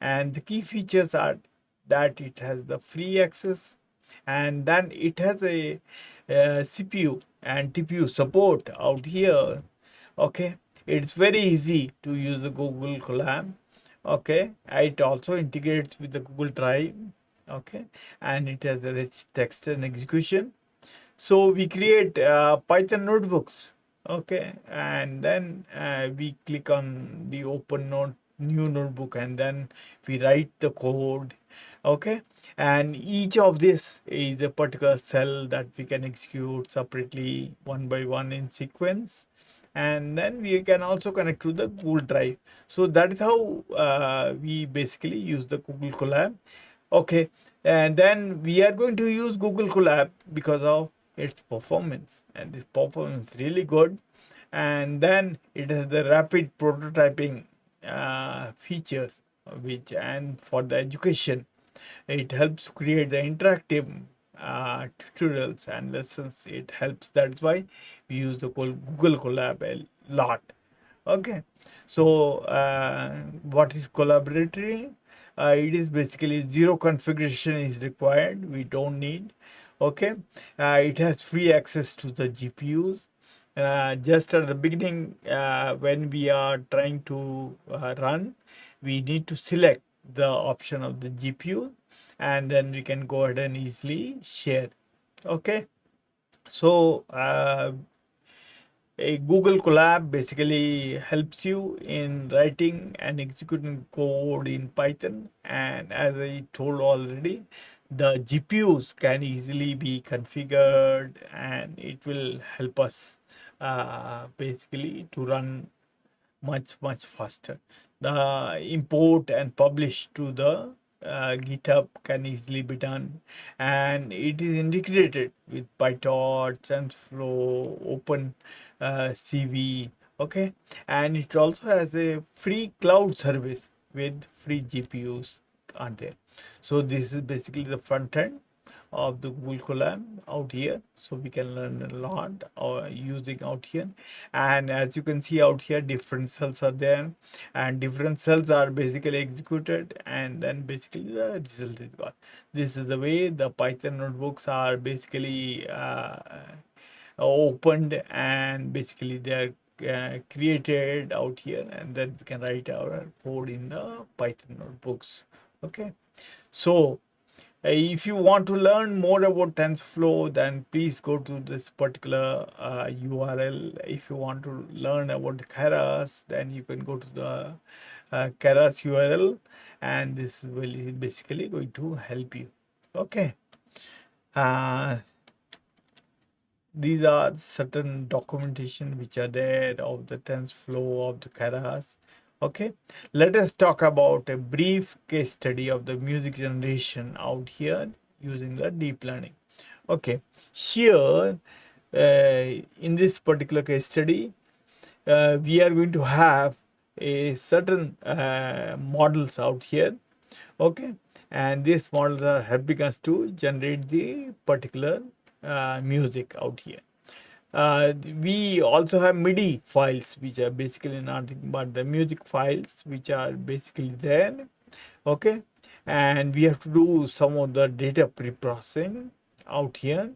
and the key features are that it has the free access, and then it has a CPU and TPU support out here. Okay, it's very easy to use the Google Colab. Okay, it also integrates with the Google Drive. Okay, and it has a rich text and execution. So we create Python notebooks. Okay, and then we click on the open note new notebook, and then we write the code. Okay, and each of this is a particular cell that we can execute separately one by one in sequence, and then we can also connect to the Google Drive. So that is how we basically use the Google Colab. Okay, and then we are going to use Google Colab because of its performance, and its performance is really good. And then it has the rapid prototyping features, which and for the education it helps create the interactive tutorials and lessons. It helps. That's why we use the Google Colab a lot. Okay, so what is collaboratory? It is basically zero configuration is required. We don't need. Okay, it has free access to the GPUs. Just at the beginning, when we are trying to run, we need to select the option of the GPU, and then we can go ahead and easily share. Okay, so a Google Colab basically helps you in writing and executing code in Python. And as I told already, the GPUs can easily be configured, and it will help us basically to run much faster. The import and publish to the GitHub can easily be done, and it is integrated with PyTorch, TensorFlow, Open CV. Okay, and it also has a free cloud service with free GPUs are there. So this is basically the front end of the Google Colab out here, so we can learn a lot using out here. And as you can see out here, different cells are there, and different cells are basically executed, and then basically the result is got. This is the way the Python notebooks are basically opened, and basically they are created out here, and then we can write our code in the Python notebooks. Okay, so if you want to learn more about TensorFlow, then please go to this particular URL. If you want to learn about Keras, then you can go to the Keras URL, and this will basically going to help you. Okay. Uh, these are certain documentation which are there of the TensorFlow of the Keras. Okay, let us talk about a brief case study of the music generation out here using the deep learning. Okay, here in this particular case study, we are going to have a certain models out here. Okay, and these models are helping us to generate the particular music out here. We also have MIDI files, which are basically nothing but the music files, which are basically there. Okay, and we have to do some of the data pre-processing out here.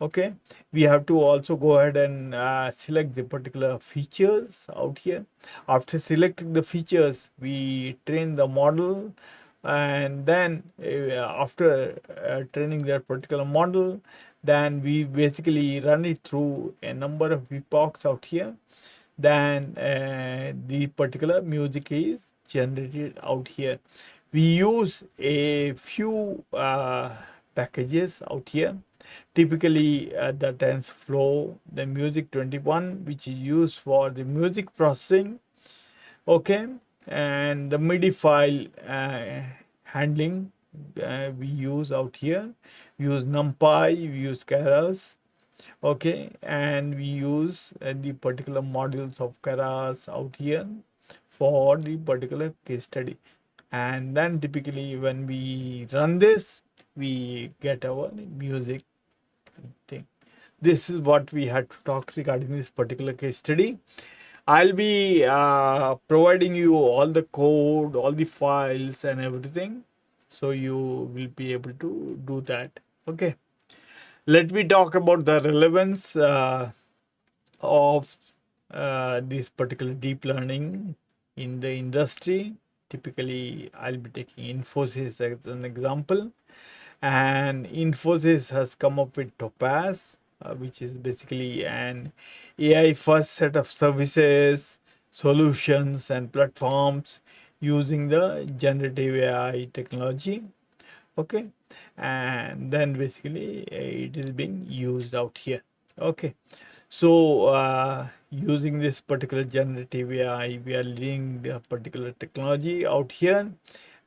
Okay, we have to also go ahead and select the particular features out here. After selecting the features, we train the model, and then after training that particular model, then we basically run it through a number of epochs out here. Then the particular music is generated out here. We use a few packages out here. Typically the TensorFlow, the music 21, which is used for the music processing. Okay, and the MIDI file handling we use out here. We use NumPy, we use Keras. Okay, and we use the particular modules of Keras out here for the particular case study. And then typically when we run this, we get our music thing. This is what we had to talk regarding this particular case study. I'll be providing you all the code, all the files and everything, so you will be able to do that. Okay, let me talk about the relevance of this particular deep learning in the industry. Typically, I'll be taking Infosys as an example, and Infosys has come up with Topaz, which is basically an AI first set of services, solutions, and platforms using the generative AI technology. Okay, and then basically it is being used out here. Okay, so using this particular generative AI, we are leading the particular technology out here,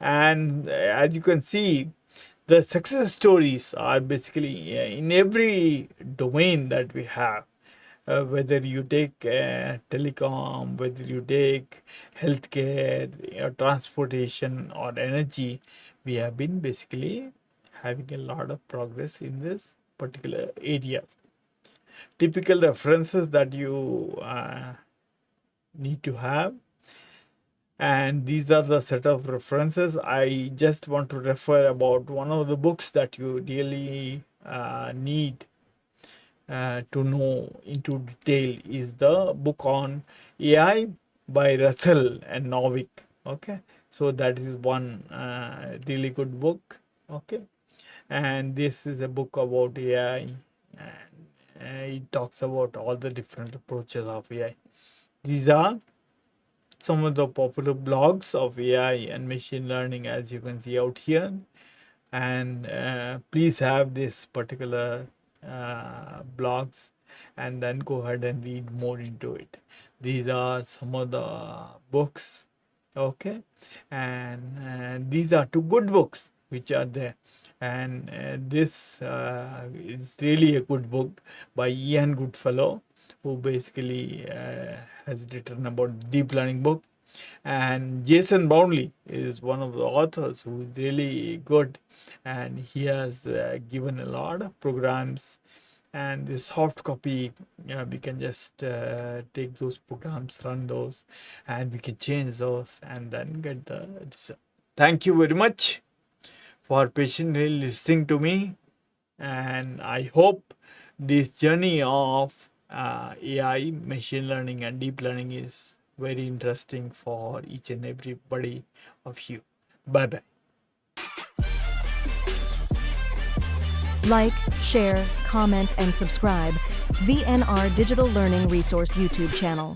and as you can see, the success stories are basically in every domain that we have. Whether you take telecom, whether you take healthcare, transportation, or energy, we have been basically having a lot of progress in this particular area. Typical references that you need to have, and these are the set of references. I just want to refer about one of the books that you really need to know into detail is the book on AI by Russell and Novick. Okay, so that is one really good book. Okay, and this is a book about AI, and it talks about all the different approaches of AI. These are some of the popular blogs of AI and machine learning, as you can see out here. And please have this particular blogs and then go ahead and read more into it. These are some of the books. Okay, and these are two good books which are there, and this is really a good book by Ian Goodfellow, who basically has written about deep learning book, and Jason Brownlee is one of the authors who is really good, and he has given a lot of programs, and the soft copy, we can just take those programs, run those, and we can change those and then get the result. Thank you very much for patiently listening to me, and I hope this journey of AI, machine learning, and deep learning is very interesting for each and everybody of you. Bye bye. Like, share, comment, and subscribe VNR Digital Learning Resource YouTube channel.